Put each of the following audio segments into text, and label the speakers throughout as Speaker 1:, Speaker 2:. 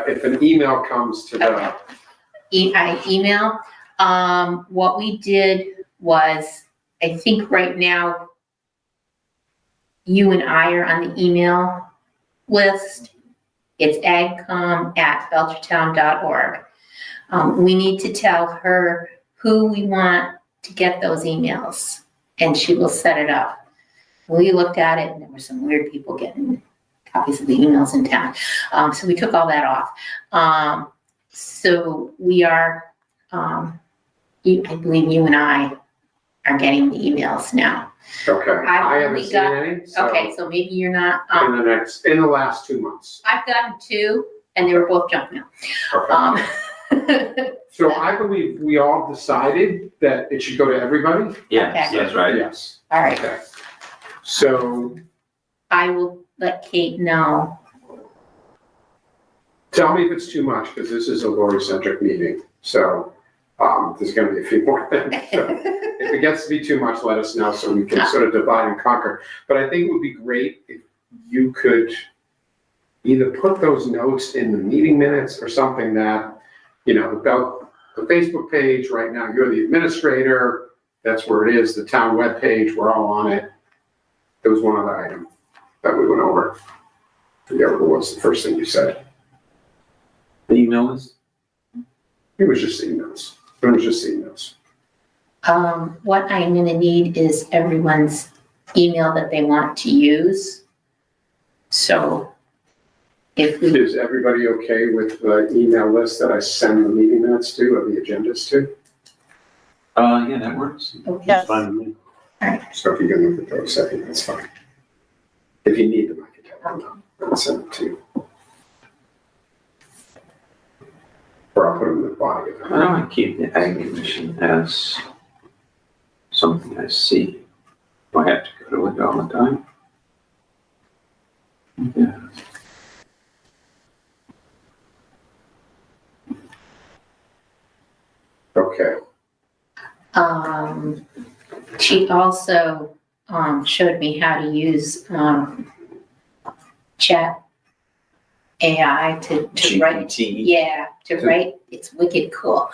Speaker 1: if an email comes to the,
Speaker 2: email. What we did was, I think right now, you and I are on the email list. It's agcom@belchertown.org. We need to tell her who we want to get those emails, and she will set it up. We looked at it, and there were some weird people getting copies of the emails in town. So we took all that off. So we are, I believe you and I are getting the emails now.
Speaker 1: okay, I haven't seen any, so.
Speaker 2: Okay, so maybe you're not.
Speaker 1: In the last 2 months.
Speaker 2: I've gotten 2, and they were both junk mail.
Speaker 1: Okay. So I believe we all decided that it should go to everybody?
Speaker 3: Yes,
Speaker 2: Okay.
Speaker 3: that's right.
Speaker 1: Yes.
Speaker 2: All right,
Speaker 1: Okay. So
Speaker 2: I will let Kate know.
Speaker 1: tell me if it's too much, because this is a Lori-centric meeting. So there's gonna be a few more things. So if it gets to be too much, let us know so we can sort of divide and conquer. But I think it would be great if you could either put those notes in the meeting minutes or something that, about the Facebook page right now, you're the administrator, that's where it is, the town webpage, we're all on it. There was one other item that we went over. I forget what it was, the first thing you said.
Speaker 3: The email list?
Speaker 1: It was just emails.
Speaker 2: What I'm gonna need is everyone's email that they want to use. So if we,
Speaker 1: Is everybody okay with the email list that I send the meeting minutes to, or the agendas to?
Speaker 3: Yeah, that works.
Speaker 2: okay,
Speaker 4: Yes.
Speaker 3: Fine with me.
Speaker 1: So if you can look at those, I think that's fine. If you need them, I can tell them, I'll send them to you. Or I'll put them in the body of it.
Speaker 3: Why don't I keep the Ag Commission as something I see? Do I have to go to it all the time? Yeah.
Speaker 1: Okay,
Speaker 2: she also, showed me how to use, chat AI to write.
Speaker 3: GPT.
Speaker 2: Yeah, to write, it's wicked cool.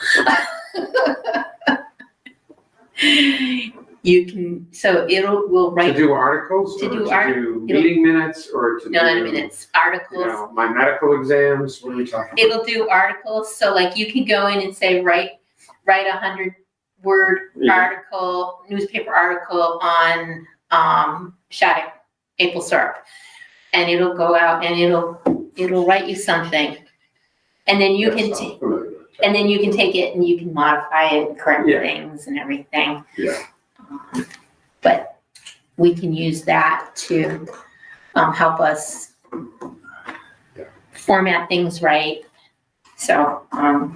Speaker 2: You can, so we'll
Speaker 1: to
Speaker 2: write,
Speaker 1: do articles,
Speaker 2: To
Speaker 1: or
Speaker 2: do
Speaker 1: to do meeting minutes, or to do.
Speaker 2: no, in minutes, articles.
Speaker 1: My medical exams, what are we talking about?
Speaker 2: It'll do articles, so like you can go in and say, write 100-word
Speaker 3: Yeah.
Speaker 2: article, newspaper article on, shot maple syrup. And it'll go out and it'll write you something. And then you can take, and then you can take it and you can modify it, and correct
Speaker 1: Yeah.
Speaker 2: things and everything.
Speaker 1: Yeah.
Speaker 2: But we can use that to help us format things right. So I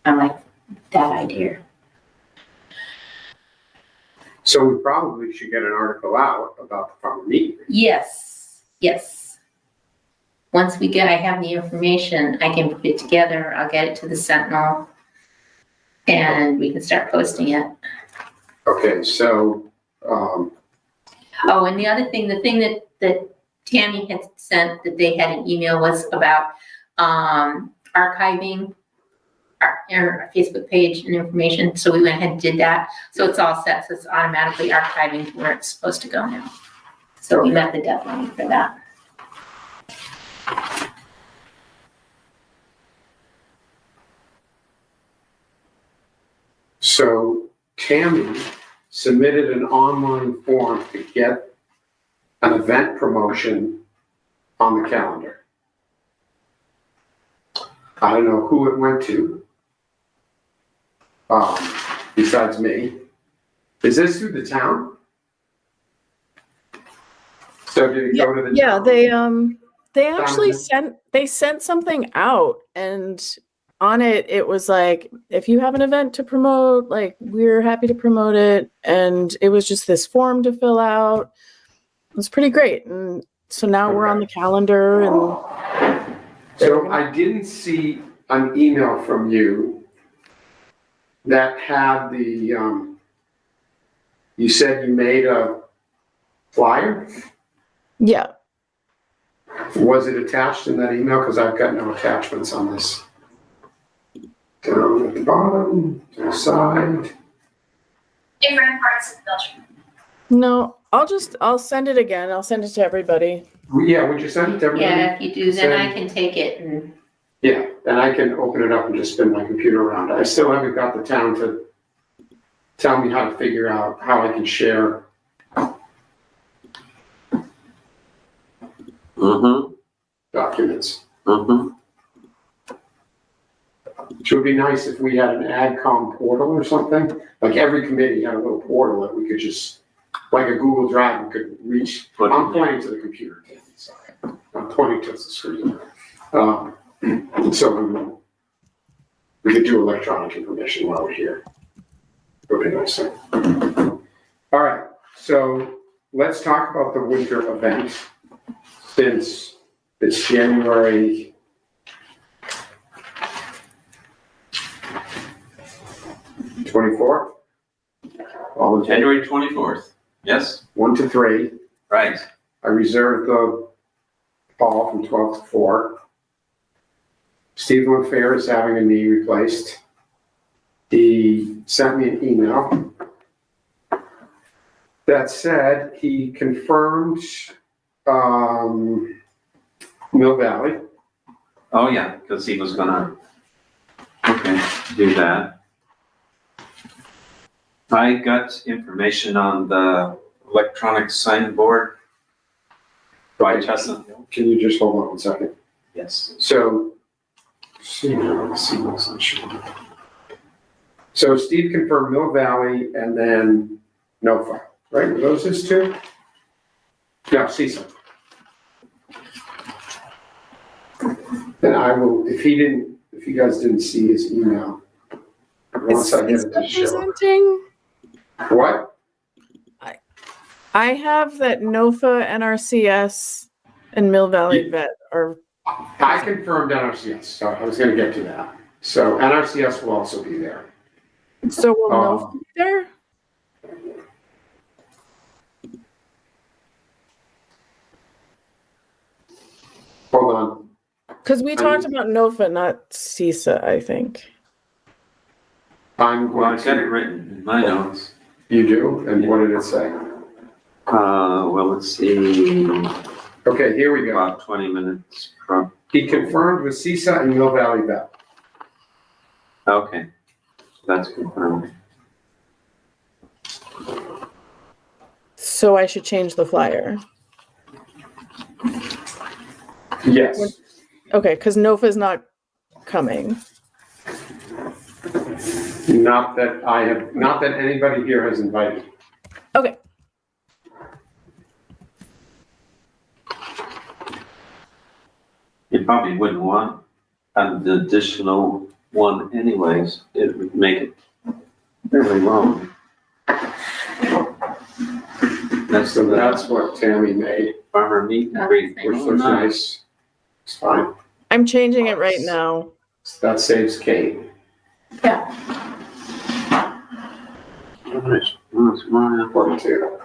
Speaker 2: like that idea.
Speaker 1: So we probably should get an article out about the farmer meeting.
Speaker 2: Yes. Once I have the information, I can put it together. I'll get it to the Sentinel, and we can start posting it.
Speaker 1: Okay, so,
Speaker 2: Oh, and the other thing, the thing that Tammy had sent, that they had an email, was about archiving our Facebook page and information. So we went ahead and did that. So it's all set. So it's automatically archiving to where it's supposed to go now. So we met the deadline for that.
Speaker 1: so Tammy submitted an online form to get an event promotion on the calendar. I don't know who it went to, besides me. Is this through the town? So did it go to the town?
Speaker 4: Yeah, they actually sent something out, and on it was like, if you have an event to promote, like, we're happy to promote it. And it was just this form to fill out. It was pretty great. And so now we're on the calendar, and
Speaker 1: So I didn't see an email from you that had the, you said you made a flyer?
Speaker 4: yeah.
Speaker 1: Was it attached in that email? Because I've got no attachments on this. Down at the bottom, to the side.
Speaker 5: Different parts of Belchertown.
Speaker 4: No, I'll send it again. I'll send it to everybody.
Speaker 1: Yeah, would you send it to everybody?
Speaker 2: Yeah, if you do, then I can take it and,
Speaker 1: Yeah, then I can open it up and just spin my computer around. I still haven't got the town to tell me how to figure out how I can share.
Speaker 3: Mm-hmm,
Speaker 1: Documents.
Speaker 3: mm-hmm.
Speaker 1: Which would be nice if we had an AgCom portal or something, like every committee had a little portal that we could just, like a Google Drive, we could reach. I'm pointing to the computer, sorry. I'm pointing to the screen. So we could do electronic information while we're here. It would be nice. All right, so let's talk about the winter event. Since it's January 24th. All in favor?
Speaker 3: January 24th, yes,
Speaker 1: 1 to 3.
Speaker 3: right.
Speaker 1: I reserved the hall from 12 to 4. Steve Fair is having a knee replaced. He sent me an email. That said, he confirmed Mill Valley.
Speaker 3: Oh, yeah, because he was gonna, okay, do that. I got information on the electronic signboard by Chestnut Hill.
Speaker 1: Can you just hold on 1 second?
Speaker 3: Yes.
Speaker 1: So, let's see what's on show. So Steve confirmed Mill Valley and then NOFA, right? Were those his two? No, CISA. And I will, if you guys didn't see his email, once I get
Speaker 4: Is
Speaker 1: it to show.
Speaker 4: representing?
Speaker 1: What?
Speaker 4: I have that NOFA, NRCS, and Mill Valley Vet are.
Speaker 1: I confirmed NRCS, so I was gonna get to that. So NRCS will also be there.
Speaker 4: So will NOFA be there?
Speaker 1: Hold on.
Speaker 4: Because we talked about NOFA, not CISA, I think.
Speaker 1: I'm
Speaker 3: Well,
Speaker 1: going
Speaker 3: I got it
Speaker 1: to,
Speaker 3: written in my notes.
Speaker 1: you do? And what did it say?
Speaker 3: Well, let's see,
Speaker 1: Okay, here we go.
Speaker 3: about 20 minutes from,
Speaker 1: He confirmed with CISA and Mill Valley Vet.
Speaker 3: okay, that's confirmed.
Speaker 4: So I should change the flyer.
Speaker 1: Yes.
Speaker 4: Okay, because NOFA's not coming.
Speaker 1: Not that anybody here has invited.
Speaker 4: Okay.
Speaker 3: You probably wouldn't want an additional one anyways, it would make it really long.
Speaker 1: That's what Tammy made,
Speaker 3: Farmer meet and greet.
Speaker 1: which looks nice. It's fine.
Speaker 4: I'm changing it right now.
Speaker 1: That saves Kate.
Speaker 2: yeah.
Speaker 1: Important too.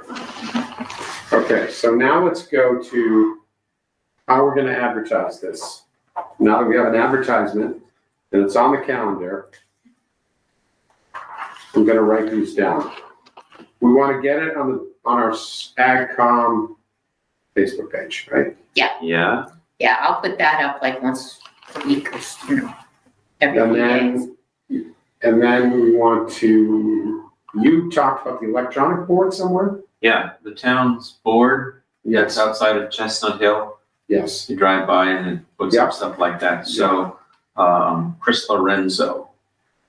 Speaker 1: Okay, so now let's go to how we're gonna advertise this. Now that we have an advertisement and it's on the calendar, I'm gonna write these down. We wanna get it on our AgCom Facebook page, right?
Speaker 3: Yeah,
Speaker 2: Yeah, I'll put that up like once a week or, every few days.
Speaker 1: And then we want to, you talked about the electronic board somewhere?
Speaker 3: yeah, the town's board, that's outside of Chestnut Hill.
Speaker 1: Yes.
Speaker 3: You drive by and it puts
Speaker 1: Yeah.
Speaker 3: up stuff like that. So, Chris Lorenzo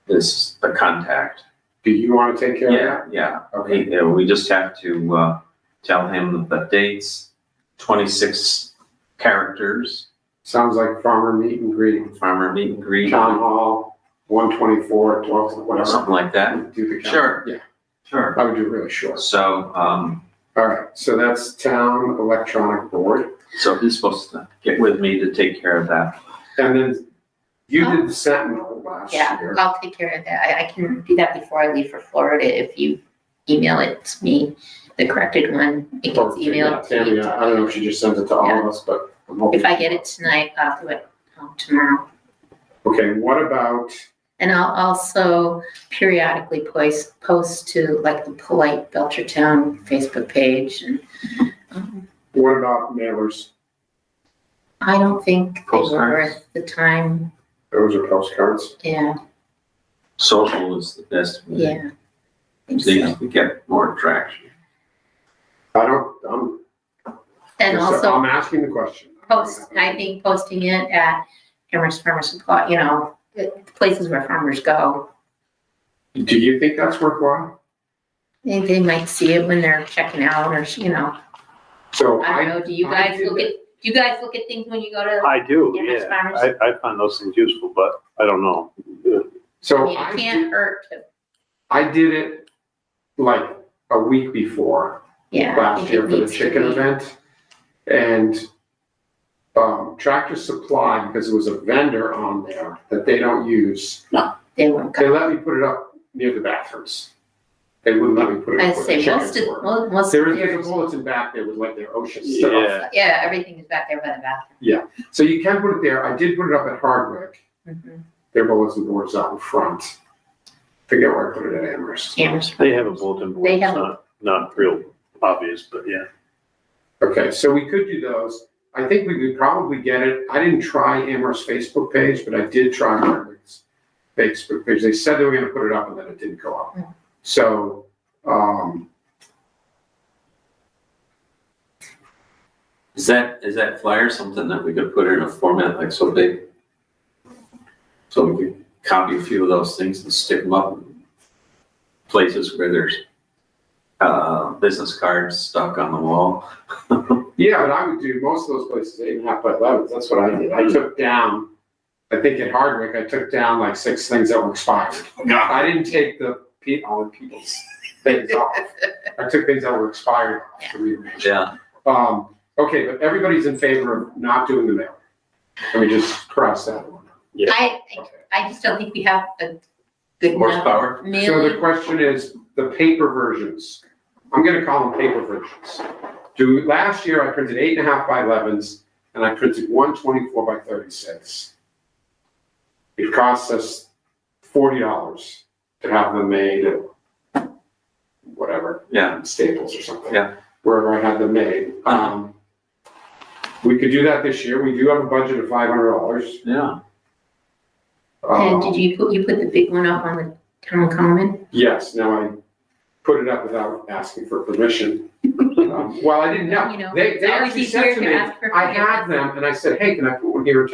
Speaker 3: is the contact.
Speaker 1: Do you want to take care of that?
Speaker 3: Yeah.
Speaker 1: Okay.
Speaker 3: We just have to, tell him the dates, 26 characters,
Speaker 1: Sounds like farmer meet and greet,
Speaker 3: farmer meet and greet,
Speaker 1: town hall, 124, 12, whatever.
Speaker 3: something like that.
Speaker 1: Do the count.
Speaker 3: Sure.
Speaker 1: Yeah,
Speaker 3: Sure.
Speaker 1: I would do it really short.
Speaker 3: So,
Speaker 1: All right, so that's town electronic board.
Speaker 3: so he's supposed to get with me to take care of that.
Speaker 1: And then you did the Sentinel last
Speaker 2: Yeah,
Speaker 1: year.
Speaker 2: I'll take care of that. I can do that before I leave for Florida. If you email it to me, the corrected one, it gets
Speaker 1: Yeah,
Speaker 2: emailed to
Speaker 1: Tammy,
Speaker 2: you.
Speaker 1: I don't know if she just sent it to all of us, but
Speaker 2: If I get it tonight, I'll do it tomorrow.
Speaker 1: Okay, what about,
Speaker 2: And I'll also periodically post to like the Polite Belchertown Facebook page. And
Speaker 1: what about mailers?
Speaker 2: I don't think they were
Speaker 3: Postcards?
Speaker 2: worth the time.
Speaker 1: Those are postcards.
Speaker 2: Yeah,
Speaker 3: Social is the best way.
Speaker 2: yeah. I think
Speaker 3: They
Speaker 2: so.
Speaker 3: get more traction.
Speaker 2: And also
Speaker 1: I'm asking the question.
Speaker 2: I think posting it at Amherst Farmer Supply, the places where farmers go.
Speaker 1: Do you think that's worthwhile?
Speaker 2: They might see it when they're checking out or,
Speaker 1: So
Speaker 2: I don't know, do you
Speaker 1: I
Speaker 2: guys
Speaker 1: did
Speaker 2: look at things when you go to?
Speaker 6: I do,
Speaker 2: Amherst
Speaker 6: yeah.
Speaker 2: Farmers?
Speaker 6: I find those things useful, but I don't know.
Speaker 1: So
Speaker 2: It can't hurt to,
Speaker 1: I did it like a week before
Speaker 2: yeah. I
Speaker 1: last
Speaker 2: think
Speaker 1: year
Speaker 2: it
Speaker 1: for the
Speaker 2: needs to
Speaker 1: chicken
Speaker 2: be.
Speaker 1: event. And Tractor Supply, because there was a vendor on there that they don't use,
Speaker 2: They won't
Speaker 1: they
Speaker 2: go.
Speaker 1: let me put it up near the bathrooms. They wouldn't let me put it
Speaker 2: I'd
Speaker 1: up where
Speaker 2: say
Speaker 1: the
Speaker 2: most
Speaker 1: chickens
Speaker 2: of,
Speaker 1: were.
Speaker 2: most
Speaker 1: There's
Speaker 2: of theirs.
Speaker 1: a bulletin back there with like their ocean stuff.
Speaker 6: Yeah.
Speaker 2: Yeah, everything is back there by the bathroom.
Speaker 1: So you can put it there. I did put it up at Hardwick.
Speaker 2: Mhm.
Speaker 1: Their bulletin boards out in front. Forget where I put it at Amherst.
Speaker 2: Amherst.
Speaker 6: They have a bulletin board.
Speaker 2: They
Speaker 6: It's
Speaker 2: have
Speaker 6: not real obvious, but yeah.
Speaker 1: Okay, so we could do those. I think we could probably get it. I didn't try Amherst's Facebook page, but I did try Hardwick's Facebook page. They said they were gonna put it up and then it didn't go up.
Speaker 2: Mm.
Speaker 1: So,
Speaker 3: Is that flyer something that we could put in a format like so big? So we could copy a few of those things and stick them up in places where there's business cards stuck on the wall.
Speaker 1: yeah, but I would do most of those places 8.5 by 11. That's what I did. I took down, I think at Hardwick, I took down like 6 things that were expired. I didn't take all the people's things off. I took things that were expired off to rearrange.
Speaker 3: Yeah.
Speaker 1: Okay, but everybody's in favor of not doing the mail. Let me just cross that one.
Speaker 2: I just don't think we have a good enough
Speaker 3: Horsepower.
Speaker 1: So the
Speaker 2: mailing.
Speaker 1: question is, the paper versions, I'm gonna call them paper versions. Last year I printed 8.5 by 11s and I printed 124 by 36. It cost us $40 to have them made at whatever,
Speaker 3: Yeah.
Speaker 1: Staples or something.
Speaker 3: Yeah.
Speaker 1: Wherever I had them made. We could do that this year. We do have a budget of $500.
Speaker 3: Yeah.
Speaker 2: And did you put the big one up on the town common?
Speaker 1: Yes, now I put it up without asking for permission. Well, I didn't know. They
Speaker 2: it's always
Speaker 1: actually
Speaker 2: easier
Speaker 1: said to
Speaker 2: to
Speaker 1: me,
Speaker 2: ask for
Speaker 1: I had
Speaker 2: forgiveness.
Speaker 1: them, and I said, hey, can I put one here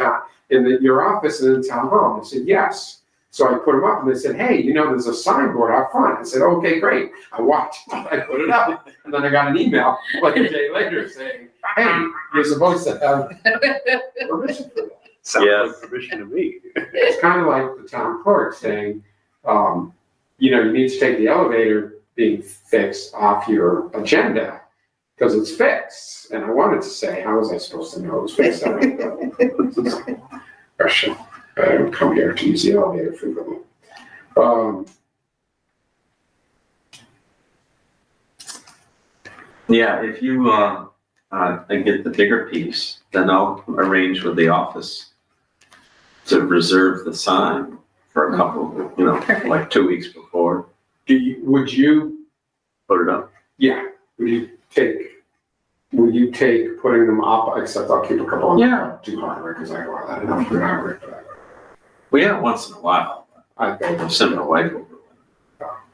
Speaker 1: in your office and in town hall? And they said, yes. So I put them up, and they said, hey, there's a signboard out front. I said, okay, great. I watched, I put it up, and then I got an email like a day later saying, hey, you're supposed to have permission for that.
Speaker 6: Sounds
Speaker 3: Yeah.
Speaker 6: like permission to me.
Speaker 1: It's kind of like the town clerk saying, you need to take the elevator being fixed off your agenda because it's fixed. And I wanted to say, how was I supposed to know it was fixed? I don't know. Question. I don't come here to use the elevator frequently.
Speaker 3: Yeah, if you get the bigger piece, then I'll arrange with the office to reserve the sign for a couple, like 2 weeks before,
Speaker 1: Would you,
Speaker 3: put it up.
Speaker 1: yeah, would you take putting them up, except I'll keep a couple on
Speaker 3: Yeah.
Speaker 1: too hard because I go, I don't know if you're hungry, but
Speaker 3: We have once in a while.
Speaker 1: I
Speaker 3: I'll send my wife over.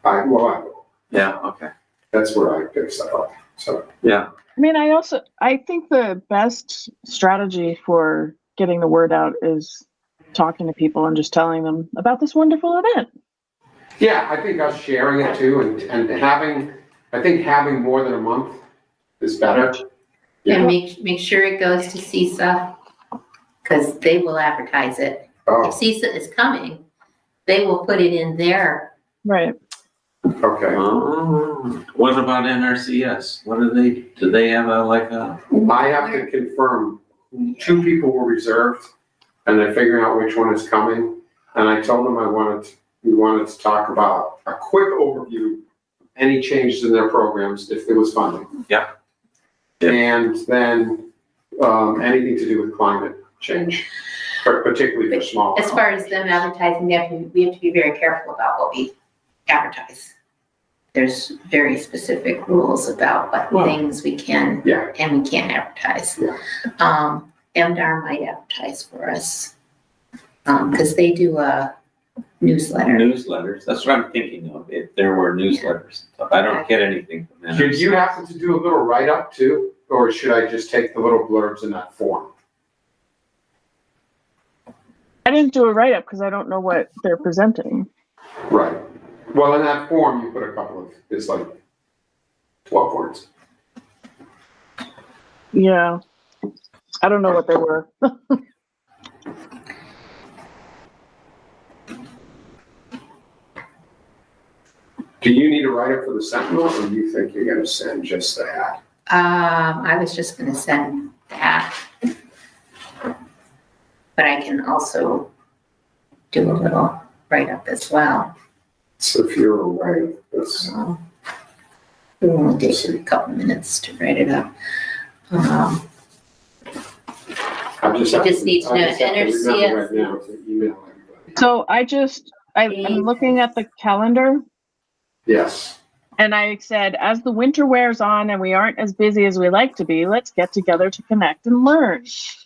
Speaker 1: I will.
Speaker 3: Yeah, okay.
Speaker 1: That's where I pick stuff up. So,
Speaker 3: Yeah,
Speaker 4: I mean, I think the best strategy for getting the word out is talking to people and just telling them about this wonderful event.
Speaker 1: yeah, I think us sharing it too and having more than a month is better.
Speaker 2: And make sure it goes to CISA, because they will advertise it.
Speaker 1: Oh,
Speaker 2: If CISA is coming, they will put it in there.
Speaker 4: Right.
Speaker 1: okay.
Speaker 3: What about NRCS? Do they have a
Speaker 1: I have to confirm, 2 people were reserved and they're figuring out which one is coming. And I told them we wanted to talk about a quick overview, any changes in their programs if there was funding.
Speaker 3: Yeah.
Speaker 1: And then anything to do with climate change, particularly for small.
Speaker 2: As far as them advertising, we have to be very careful about what we advertise. There's very specific rules about what
Speaker 1: Well,
Speaker 2: things we can
Speaker 1: Yeah,
Speaker 2: and we can't advertise.
Speaker 1: Yeah.
Speaker 2: MDR might advertise for us, because they do a newsletter.
Speaker 3: Newsletters, that's what I'm thinking of, if there were newsletters. I don't get anything from them.
Speaker 1: should you happen to do a little write-up too, or should I just take the little blurbs in that form?
Speaker 4: I didn't do a write up because I don't know what they're presenting.
Speaker 1: Right. Well, in that form, you put a couple of, it's like 12 words.
Speaker 4: Yeah. I don't know what they were.
Speaker 1: Do you need a write-up for the Sentinel, or do you think you're gonna send just that?
Speaker 2: I was just gonna send that. But I can also do a little write-up as well.
Speaker 1: So if you're right, that's,
Speaker 2: It will only take a couple minutes to write it up.
Speaker 1: I just
Speaker 2: You
Speaker 1: have
Speaker 2: just need to
Speaker 1: I
Speaker 2: know,
Speaker 1: just have to
Speaker 2: enter
Speaker 1: remember
Speaker 2: CS.
Speaker 1: right now to email everybody.
Speaker 4: So I'm looking at the calendar
Speaker 1: Yes,
Speaker 4: and I said, as the winter wears on and we aren't as busy as we like to be, let's get together to connect and learn.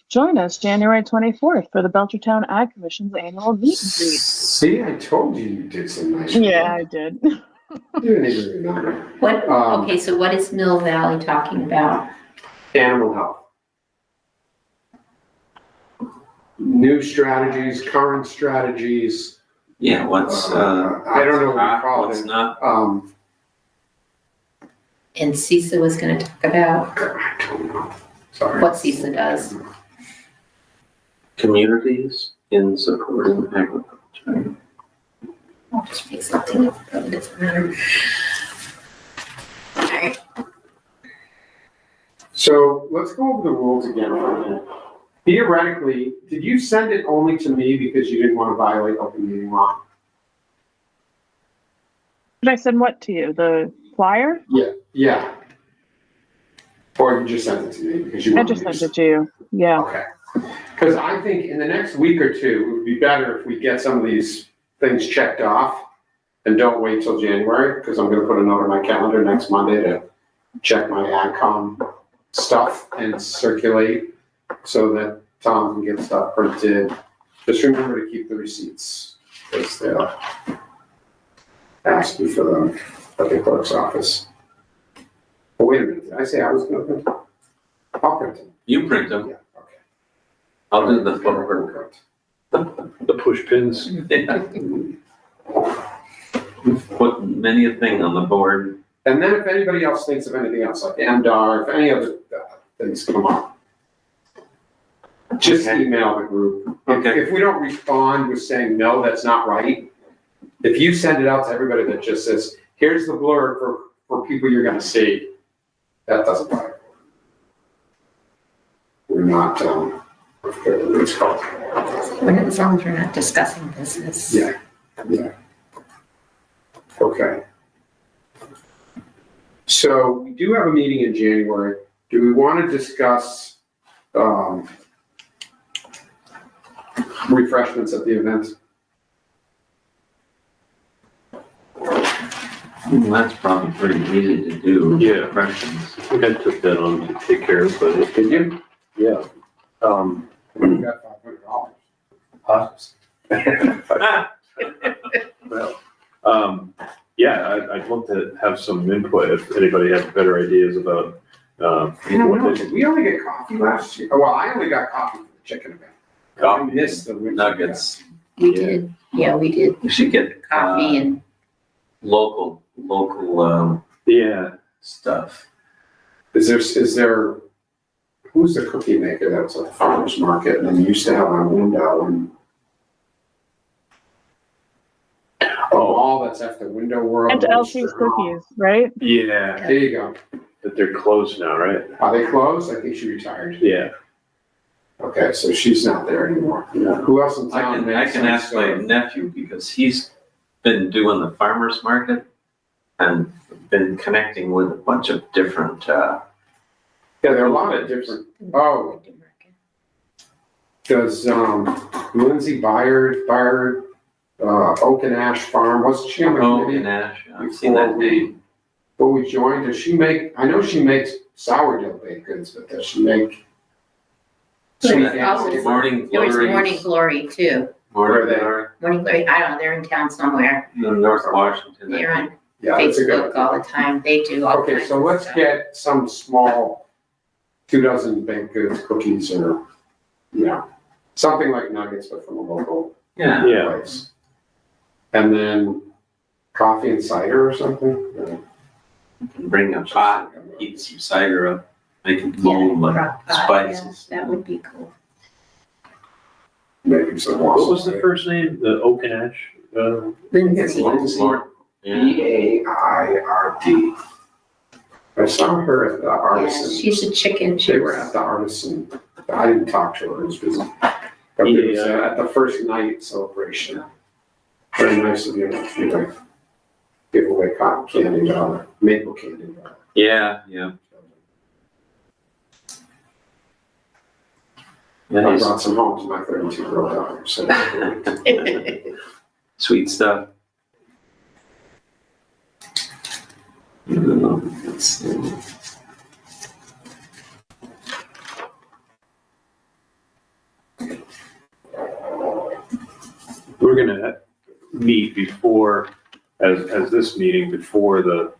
Speaker 4: Join us January 24th for the Belchertown Ag Commission's annual meet and greet.
Speaker 1: see, I told you did some nice.
Speaker 4: Yeah,
Speaker 1: work.
Speaker 4: I did.
Speaker 1: You didn't even remember.
Speaker 2: What,
Speaker 1: Um,
Speaker 2: okay, so what is Mill Valley talking about?
Speaker 1: Animal health. New strategies, current strategies,
Speaker 3: Yeah, what's,
Speaker 1: I don't know what you
Speaker 3: hot,
Speaker 1: call
Speaker 3: what's
Speaker 1: it.
Speaker 3: not,
Speaker 2: And CISA was gonna talk about
Speaker 1: I don't know, sorry.
Speaker 2: what CISA does.
Speaker 3: communities in support of agriculture.
Speaker 2: I'll just make something up, but it doesn't matter. Alright,
Speaker 1: So let's go over the rules again for a minute. Theoretically, did you send it only to me because you didn't want to violate open meeting law?
Speaker 4: Did I send what to you? The flyer?
Speaker 1: Yeah. Or you just sent it to me because you
Speaker 4: I
Speaker 1: wanted
Speaker 4: just
Speaker 1: to.
Speaker 4: sent it to you. Yeah.
Speaker 1: Okay. Because I think in the next week or two, it would be better if we get some of these things checked off and don't wait till January, because I'm gonna put a note on my calendar next Monday to check my AdCom stuff and circulate so that Tom can get stuff printed. Just remember to keep the receipts, because they'll ask you for them at the clerk's office. Oh, wait a minute, did I say I was gonna print them? I'll print them.
Speaker 3: You print them,
Speaker 1: Yeah, okay.
Speaker 3: I'll do the footwork.
Speaker 6: The push pins.
Speaker 3: Put many a thing on the board.
Speaker 1: And then if anybody else thinks of anything else, like MDR, if any other things come up, just
Speaker 3: Okay.
Speaker 1: email the group.
Speaker 3: Okay.
Speaker 1: If we don't respond with saying, no, that's not right, if you send it out to everybody that just says, here's the blurb for people you're gonna see, that doesn't matter. We're not, it's called.
Speaker 2: as long as we're not discussing business.
Speaker 1: Yeah. Okay. So we do have a meeting in January. Do we want to discuss refreshments at the event?
Speaker 3: Well, that's probably pretty easy to do.
Speaker 6: Yeah.
Speaker 3: Impressions.
Speaker 6: I think I took that on to take care of, but it,
Speaker 1: Did you?
Speaker 6: yeah.
Speaker 1: We got $500.
Speaker 6: Well, yeah, I'd love to have some input if anybody has better ideas about,
Speaker 1: You know,
Speaker 6: what
Speaker 1: did we only get coffee last year? Well, I only got coffee for the chicken event. I
Speaker 3: Coffee,
Speaker 1: missed the winter
Speaker 3: nuggets.
Speaker 2: We did, yeah, we did
Speaker 3: We should get
Speaker 2: coffee and
Speaker 3: local
Speaker 6: yeah,
Speaker 3: stuff.
Speaker 1: event. Is there, who's the cookie maker that was at the farmer's market and then used to have a window and all that's after Window World?
Speaker 4: And Elsie's Cookies, right?
Speaker 6: yeah,
Speaker 1: There you go.
Speaker 6: that they're closed now, right?
Speaker 1: Are they closed? I think she retired.
Speaker 6: Yeah.
Speaker 1: Okay, so she's not there anymore.
Speaker 6: Yeah.
Speaker 1: Who else in
Speaker 3: I
Speaker 1: town?
Speaker 3: can
Speaker 1: makes some
Speaker 3: ask my
Speaker 1: stuff?
Speaker 3: nephew because he's been doing the farmer's market and been connecting with a bunch of different
Speaker 1: Yeah, there are a lot of different, oh, does, Lindsay Byard, Oak and Ash Farm, wasn't she on the
Speaker 3: Oh,
Speaker 1: committee?
Speaker 3: and Ash, I've seen that name.
Speaker 1: Before we joined, does she make, I know she makes sourdough baked goods, but does she make?
Speaker 2: But
Speaker 1: sweet
Speaker 2: it's also-
Speaker 1: and-
Speaker 3: Morning
Speaker 2: There was
Speaker 3: Glories.
Speaker 2: Morning Glory too.
Speaker 1: Where are
Speaker 3: Morning
Speaker 1: they?
Speaker 3: Glory,
Speaker 2: Morning Glory, I don't know, they're in town somewhere.
Speaker 3: in North Washington.
Speaker 2: They're on
Speaker 1: Yeah, that's a good
Speaker 2: Facebook all the time. They do all
Speaker 1: Okay,
Speaker 2: kinds
Speaker 1: so
Speaker 2: of
Speaker 1: let's
Speaker 2: stuff.
Speaker 1: get some small 2 dozen baked goods, cookies, or, something like nuggets, but from a local
Speaker 3: Yeah,
Speaker 6: Yeah.
Speaker 1: place. And then coffee and cider or something?
Speaker 3: bring a pot, heat some cider up, make it mold like
Speaker 2: Crock pot,
Speaker 3: spices.
Speaker 2: yeah, that would be cool.
Speaker 1: Maybe some
Speaker 6: What was
Speaker 1: waffles.
Speaker 6: the first name? The Oak and Ash?
Speaker 2: Lindsay.
Speaker 3: Lord, yeah.
Speaker 1: Byard. I saw her at the
Speaker 2: Yeah,
Speaker 1: artisan.
Speaker 2: she's a chicken.
Speaker 1: They were at the artisan. I didn't talk to her, it was busy. But it was at the first night celebration. Very nice of you to give away cotton candy, maple candy.
Speaker 3: Yeah, yeah.
Speaker 1: I
Speaker 3: Nice.
Speaker 1: brought some home to my 32-year-old daughter, so.
Speaker 3: Sweet stuff. Let's see.
Speaker 6: We're gonna meet before, as this meeting before the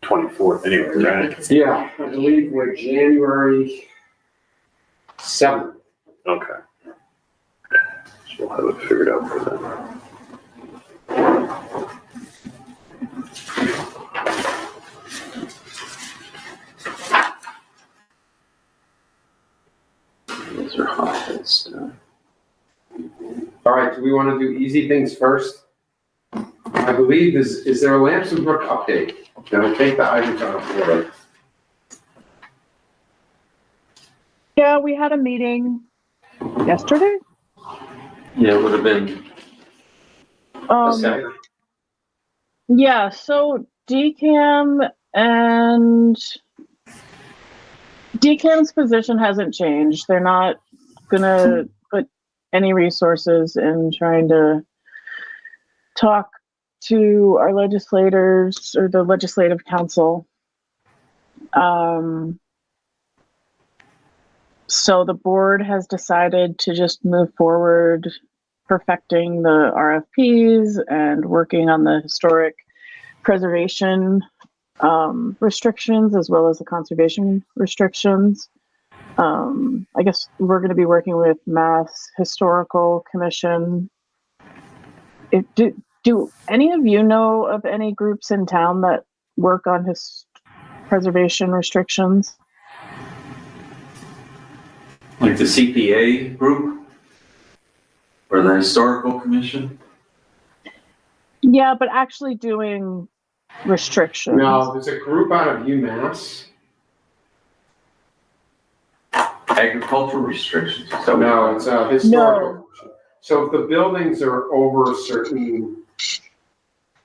Speaker 6: 24th anyway, right?
Speaker 2: Because-
Speaker 1: Yeah, I believe we're January 7th.
Speaker 6: Okay. So we'll have it figured out for then.
Speaker 3: Those are hot stuff.
Speaker 1: All right, do we want to do easy things first? I believe, is there a Lamson Brook update? Can I take the items out of order?
Speaker 7: Yeah, we had a meeting yesterday.
Speaker 3: Yeah, it would have been,
Speaker 1: Okay.
Speaker 7: Yeah, so DCAM's position hasn't changed. They're not gonna put any resources in trying to talk to our legislators or the legislative council. So the board has decided to just move forward perfecting the RFPs and working on the historic preservation restrictions as well as the conservation restrictions. I guess we're going to be working with Mass Historical Commission. Do any of you know of any groups in town that work on preservation restrictions?
Speaker 3: like the CPA group or the Historical Commission.
Speaker 7: Yeah, but actually doing restrictions.
Speaker 1: No, there's a group out of UMass.
Speaker 3: Agricultural restrictions. So
Speaker 1: No, it's a historical. So if the buildings are over a certain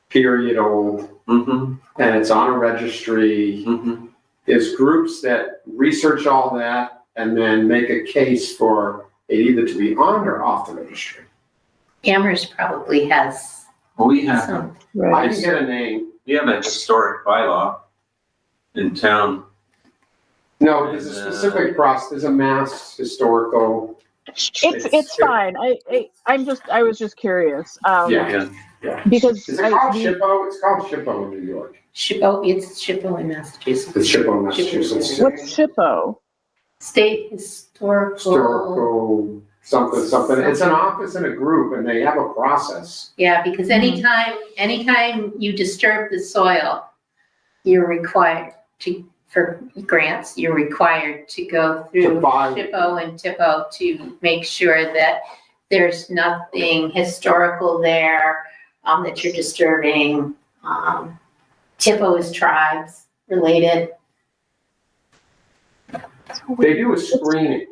Speaker 1: period old
Speaker 3: Mm-hmm,
Speaker 1: and it's on a registry,
Speaker 3: mm-hmm.
Speaker 1: there's groups that research all that and then make a case for it either to be on or off the registry.
Speaker 2: Amherst probably has
Speaker 3: Well, we have
Speaker 2: some.
Speaker 1: I
Speaker 7: Right.
Speaker 1: can get a name.
Speaker 3: a historic bylaw in town.
Speaker 1: No, there's a specific process, there's a Mass historical.
Speaker 7: It's fine. I was just curious.
Speaker 1: Yeah.
Speaker 7: Because
Speaker 1: Is it called
Speaker 7: we-
Speaker 1: SHPO? It's called SHPO in New York.
Speaker 2: It's SHPO in Massachusetts.
Speaker 1: It's SHPO in Massachusetts.
Speaker 7: what's SHPO?
Speaker 2: State Historical.
Speaker 1: Historical, something. It's an office and a group and they have a process.
Speaker 2: Yeah, because anytime you disturb the soil, you're required for grants, you're required to go through
Speaker 1: To buy-
Speaker 2: SHPO and TIPO to make sure that there's nothing historical there, that you're disturbing. TIPO is tribes related.
Speaker 1: They do a screening.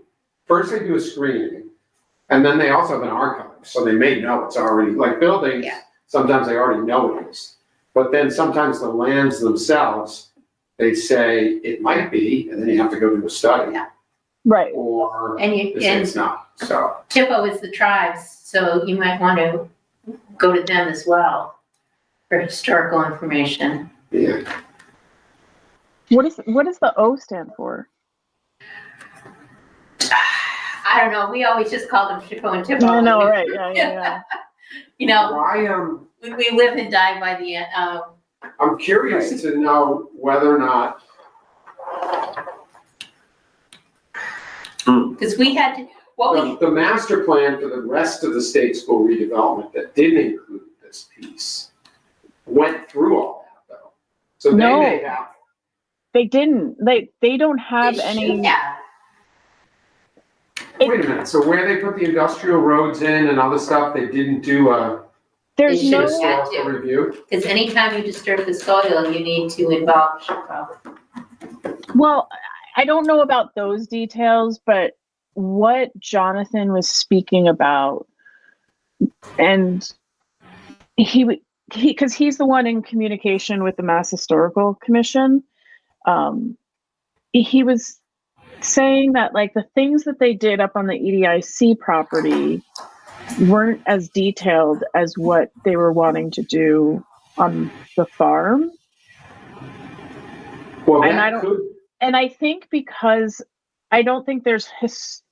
Speaker 1: First they do a screening and then they also have an archive. So they may know it's already, like buildings,
Speaker 2: Yeah.
Speaker 1: sometimes they already know it is. But then sometimes the lands themselves they say it might be, and then you have to go do a study.
Speaker 2: Yeah.
Speaker 7: Right.
Speaker 1: Or
Speaker 2: And
Speaker 1: they say it's not, so.
Speaker 2: TIPO is the tribes, so you might want to go to them as well for historical information.
Speaker 1: Yeah,
Speaker 7: What is the O stand for?
Speaker 2: I don't know, we always just call them TIPO and TIPO.
Speaker 7: I know, right? Yeah.
Speaker 2: You know,
Speaker 1: why,
Speaker 2: we live and die by the,
Speaker 1: I'm curious to know whether or not,
Speaker 2: because we had to,
Speaker 1: the master plan for the rest of the state school redevelopment that didn't include this piece went through all that though. So they
Speaker 7: No.
Speaker 1: may have,
Speaker 7: They didn't. They don't have
Speaker 2: they
Speaker 7: any.
Speaker 2: should have.
Speaker 1: wait a minute, so where they put the industrial roads in and other stuff, they didn't do a
Speaker 7: There's
Speaker 2: They
Speaker 7: no.
Speaker 2: should have.
Speaker 1: historical review?
Speaker 2: Because anytime you disturb the soil, you need to involve SHPO.
Speaker 7: Well, I don't know about those details, but what Jonathan was speaking about, and because he's the one in communication with the Mass Historical Commission, he was saying that like the things that they did up on the EDIC property weren't as detailed as what they were wanting to do on the farm.
Speaker 1: Well,
Speaker 7: And
Speaker 1: that could,
Speaker 7: And I think because I don't think there's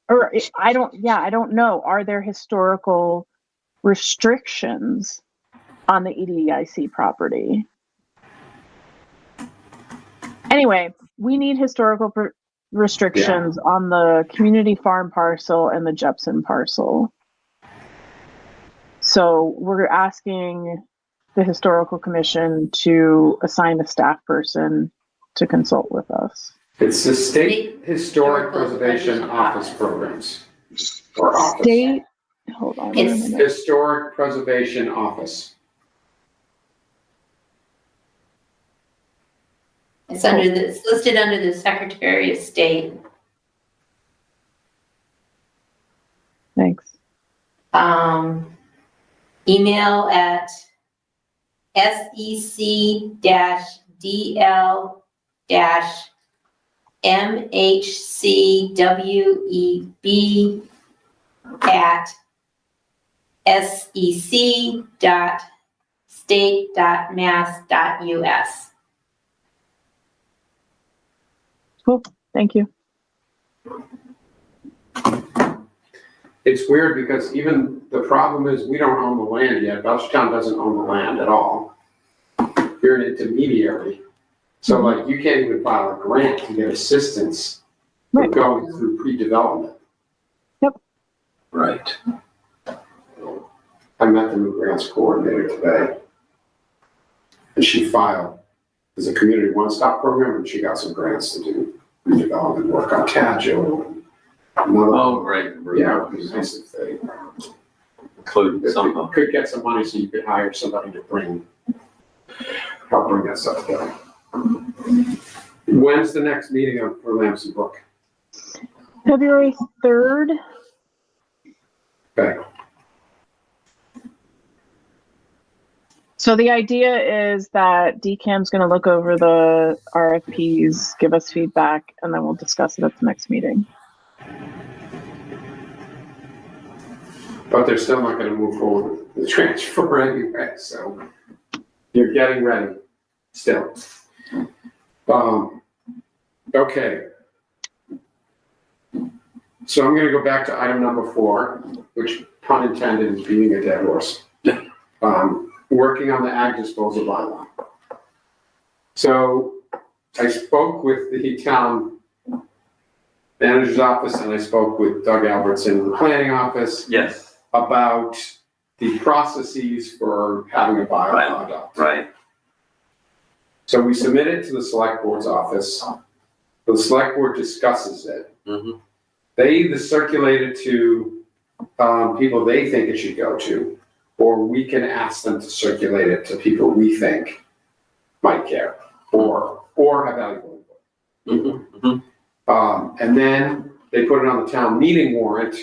Speaker 7: I don't know. Are there historical restrictions on the EDIC property? Anyway, we need historical restrictions on the community farm parcel and the Jepson parcel. So we're asking the historical commission to assign a staff person to consult with us.
Speaker 1: it's the State Historic Preservation Office programs. Or office.
Speaker 7: State, hold on a
Speaker 2: It's-
Speaker 7: minute.
Speaker 1: Historic Preservation Office.
Speaker 2: It's listed under the Secretary of State.
Speaker 7: Thanks.
Speaker 2: Email at sec.dl-sec.state.mass.us.
Speaker 7: Cool. Thank you.
Speaker 1: It's weird because even the problem is we don't own the land yet. Belchertown doesn't own the land at all. You're an intermediary. So like you can't even file a grant to get assistance with
Speaker 7: Right.
Speaker 1: going through pre-development.
Speaker 3: Right.
Speaker 1: I met the new grants coordinator today. And she filed as a community one-stop program and she got some grants to do redevelopment work on Tadjo.
Speaker 3: Oh, right.
Speaker 1: Yeah, it was nice if they
Speaker 3: Include some,
Speaker 1: could get some money so you could hire somebody to help bring that stuff together. When's the next meeting for Lamson Brook?
Speaker 7: February 3rd.
Speaker 1: Okay,
Speaker 7: So the idea is that DCAM's going to look over the RFPs, give us feedback, and then we'll discuss it at the next meeting.
Speaker 1: but they're still not gonna move forward with the transfer anyway, so you're getting ready still. Okay. So I'm gonna go back to item number 4, which pun intended is beating a dead horse. Working on the ag disposal bylaw. So I spoke with the town manager's office and I spoke with Doug Albertson in the planning office
Speaker 3: yes,
Speaker 1: about the processes for having a bylaw adopted.
Speaker 3: right.
Speaker 1: So we submit it to the select board's office. The select board discusses it.
Speaker 3: Mhm.
Speaker 1: They either circulate it to people they think it should go to, or we can ask them to circulate it to people we think might care or have valuable input.
Speaker 3: Mhm, mhm.
Speaker 1: And then they put it on the town meeting warrant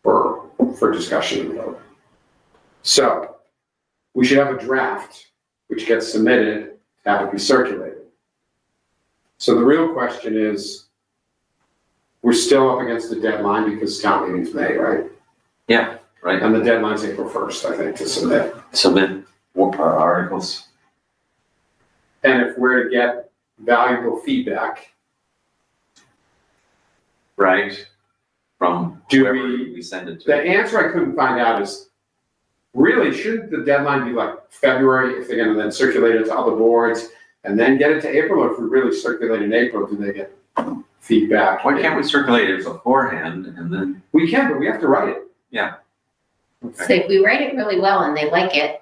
Speaker 1: for discussion and vote. So we should have a draft which gets submitted have it be circulated. So the real question is, we're still up against the deadline because town meeting's May, right?
Speaker 3: Yeah, right.
Speaker 1: And the deadline's April 1st, I think, to submit.
Speaker 3: Submit our articles.
Speaker 1: And if we're to get valuable feedback,
Speaker 3: Right, from
Speaker 1: Do
Speaker 3: whoever
Speaker 1: we-
Speaker 3: we send it
Speaker 1: the
Speaker 3: to.
Speaker 1: answer I couldn't find out is, really, shouldn't the deadline be like February if they're gonna then circulate it to other boards and then get it to April? Or if we really circulate in April, do they get feedback?
Speaker 3: Why can't we circulate it beforehand and then,
Speaker 1: We can, but we have to write it.
Speaker 2: So if we write it really well and they like it,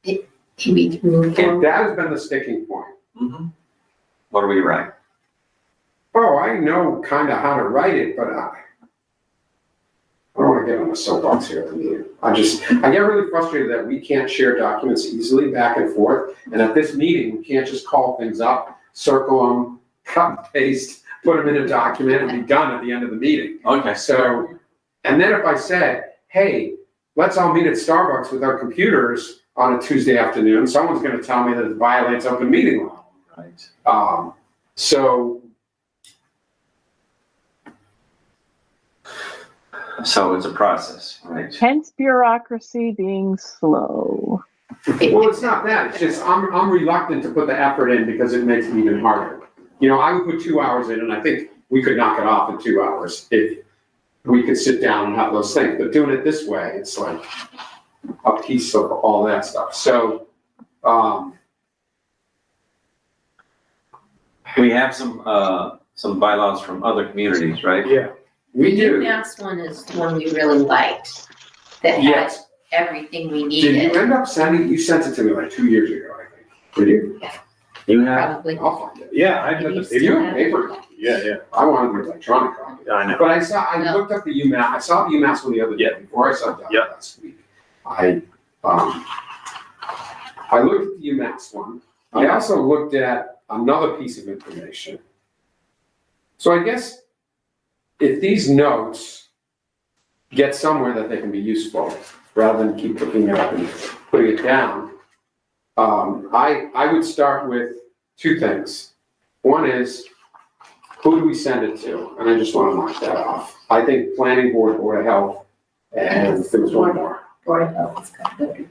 Speaker 2: we can move
Speaker 1: And
Speaker 2: forward.
Speaker 1: that has been the sticking point.
Speaker 3: what do we write?
Speaker 1: Oh, I know kind of how to write it, but I don't want to get on a soapbox here at the meeting. I get really frustrated that we can't share documents easily back and forth. And at this meeting, we can't just call things up, circle them, cut and paste, put them in a document and be done at the end of the meeting.
Speaker 3: Okay.
Speaker 1: So, and then if I said, hey, let's all meet at Starbucks with our computers on a Tuesday afternoon, someone's going to tell me that it violates open meeting law.
Speaker 3: Right. So it's a process, right?
Speaker 7: Hence bureaucracy being slow.
Speaker 1: Well, it's not that, it's just, I'm reluctant to put the effort in because it makes it even harder. You know, I would put 2 hours in and I think we could knock it off in 2 hours if we could sit down and have those things, but doing it this way, it's like a piece of all that stuff, so,
Speaker 3: We have some bylaws from other communities, right?
Speaker 1: yeah, we
Speaker 2: The
Speaker 1: do.
Speaker 2: UMass one is the one we really liked, that had
Speaker 1: Yes,
Speaker 2: everything we
Speaker 1: did
Speaker 2: needed,
Speaker 1: you end up sending, you sent it to me like 2 years ago, I think, did you?
Speaker 3: You have,
Speaker 2: probably.
Speaker 1: I'll find it.
Speaker 6: Yeah, I had the
Speaker 1: If you
Speaker 6: paper.
Speaker 1: have paper copy,
Speaker 6: Yeah.
Speaker 1: I wanted the electronic copy.
Speaker 6: I know.
Speaker 1: But I looked up the UMass, I saw the UMass one the other day before I sat down
Speaker 6: Yeah.
Speaker 1: last week. I looked at the UMass one. I also looked at another piece of information. So I guess if these notes get somewhere that they can be useful, rather than keep looking it up and putting it down, I would start with two things. One is, who do we send it to? And I just want to knock that off. I think planning board, board of health, and there was one more.
Speaker 2: Board of Health is good.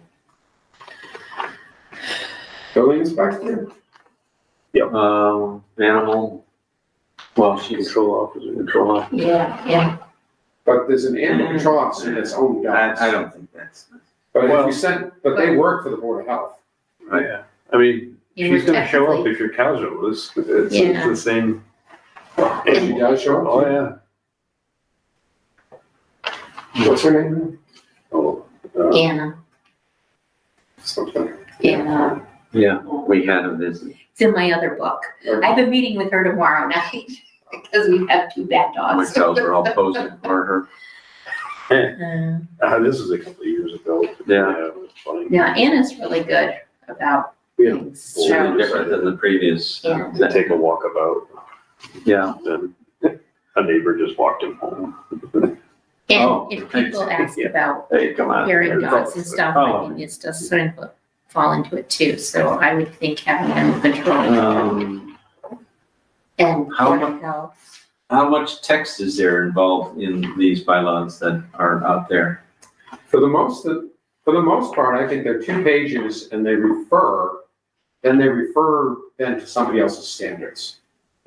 Speaker 1: Building inspector?
Speaker 3: animal, well, she's control officer.
Speaker 2: Yeah.
Speaker 1: But there's an animal control officer that's own dogs.
Speaker 3: I don't think that's,
Speaker 1: But if
Speaker 6: Well-
Speaker 1: we send, but they work for the board of health.
Speaker 6: Yeah, I mean,
Speaker 2: You
Speaker 6: she's
Speaker 2: were
Speaker 6: gonna show up
Speaker 2: technically-
Speaker 6: if your cows are loose. It's
Speaker 2: Yeah.
Speaker 6: the same.
Speaker 1: If she does show up.
Speaker 6: Oh, yeah.
Speaker 1: What's her name?
Speaker 6: Oh,
Speaker 2: Anna,
Speaker 1: Something.
Speaker 2: Anna,
Speaker 3: yeah, we had a visit.
Speaker 2: it's in my other book. I have a meeting with her tomorrow night, because we have two bad
Speaker 3: My
Speaker 2: dogs.
Speaker 3: cows are all posing for her.
Speaker 6: This is a couple of years ago.
Speaker 3: Yeah.
Speaker 6: It was funny.
Speaker 2: Yeah, Anna's really good about
Speaker 6: We had
Speaker 2: things.
Speaker 6: Well,
Speaker 3: Really
Speaker 2: So,
Speaker 3: different than the previous.
Speaker 2: Yeah.
Speaker 6: to take a walkabout,
Speaker 3: Yeah.
Speaker 6: and a neighbor just walked him home.
Speaker 3: Oh,
Speaker 2: And if people ask
Speaker 6: Yeah.
Speaker 2: about
Speaker 3: Hey, come on.
Speaker 2: hearing dogs and stuff, I think it's just sort of fall into it too, so I would think having animal control and
Speaker 3: how
Speaker 2: Board
Speaker 3: mu-
Speaker 2: of Health.
Speaker 3: How much text is there involved in these bylaws that are out there?
Speaker 1: For the most part, I think they're 2 pages and they refer then to somebody else's standards.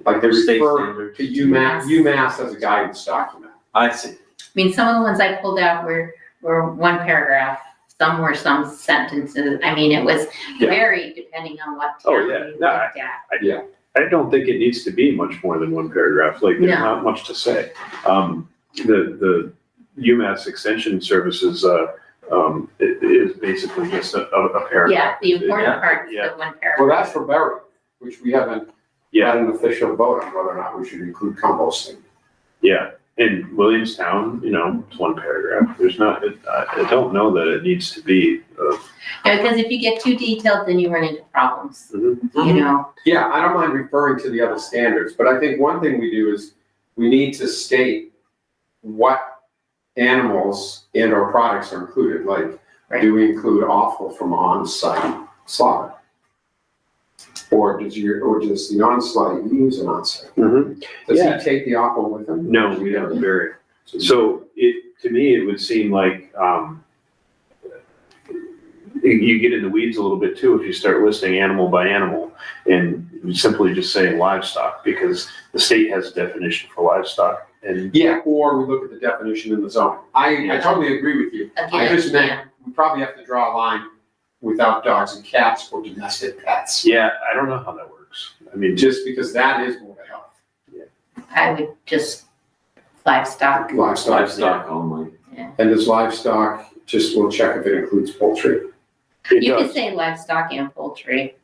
Speaker 1: Like they
Speaker 3: State
Speaker 1: refer
Speaker 3: standards.
Speaker 1: to UMass as a guidance document.
Speaker 3: I see.
Speaker 2: I mean, some of the ones I pulled out were one paragraph, some were some sentences, I mean, it was
Speaker 1: Yeah.
Speaker 2: varied depending on what
Speaker 6: Oh,
Speaker 2: town
Speaker 6: yeah.
Speaker 2: you
Speaker 6: No,
Speaker 2: looked at.
Speaker 6: I don't think it needs to be much more than one paragraph, like, there's
Speaker 2: No.
Speaker 6: not much to say. The UMass Extension Services, it is basically just a paragraph.
Speaker 2: Yeah, the important part is
Speaker 6: Yeah.
Speaker 2: the one paragraph.
Speaker 1: Well, that's for Berry, which we haven't
Speaker 6: Yeah,
Speaker 1: had an official vote on whether or not we should include composting.
Speaker 6: yeah, in Williamstown, it's one paragraph, there's not, I don't know that it needs to be,
Speaker 2: Yeah, because if you get too detailed, then you run into problems, you know?
Speaker 1: Yeah, I don't mind referring to the other standards, but I think one thing we do is we need to state what animals and or products are included, like,
Speaker 2: Right.
Speaker 1: do we include offal from on-site slaughter? Or does the on-site use an on-site? Does
Speaker 6: Yeah.
Speaker 1: he take the offal with him?
Speaker 6: No, we don't bury it. So to me, it would seem like, you get in the weeds a little bit too if you start listing animal by animal and you simply just say livestock, because the state has a definition for livestock. And
Speaker 1: Yeah, or we look at the definition in the zone. I totally agree with you. I
Speaker 2: Again,
Speaker 1: just meant, we probably have to draw a line without dogs and cats or domestic pets.
Speaker 6: yeah, I don't know how that works. I mean,
Speaker 1: Just because that is Board of Health.
Speaker 2: I would just livestock.
Speaker 3: Livestock only.
Speaker 1: And does livestock, just we'll check if it includes poultry.
Speaker 6: it
Speaker 2: You could
Speaker 6: does.
Speaker 2: say livestock and poultry.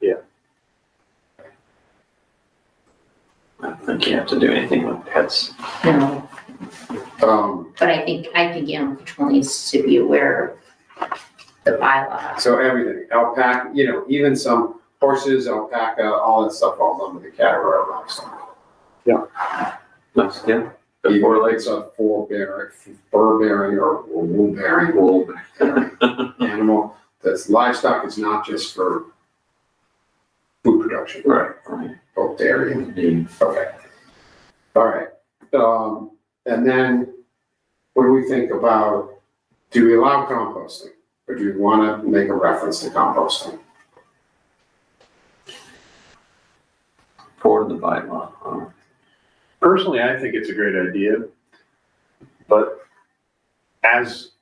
Speaker 3: I don't think you have to do anything with pets.
Speaker 2: No,
Speaker 1: But
Speaker 2: I think animal control needs to be aware of the bylaw.
Speaker 1: so everything, alpaca, even some horses, alpaca, all that stuff falls under the category of livestock.
Speaker 3: That's, yeah. The
Speaker 1: Even
Speaker 3: four
Speaker 1: if
Speaker 3: legs.
Speaker 1: it's a fur-bearing or wool-bearing
Speaker 3: Wool.
Speaker 1: animal, that's livestock is not just for food production.
Speaker 3: Right.
Speaker 1: Both dairy and,
Speaker 3: Indeed.
Speaker 1: okay. All right. And then what do we think about, do we allow composting? Or do we want to make a reference to composting?
Speaker 3: For the bylaw.
Speaker 6: Personally, I think it's a great idea, but as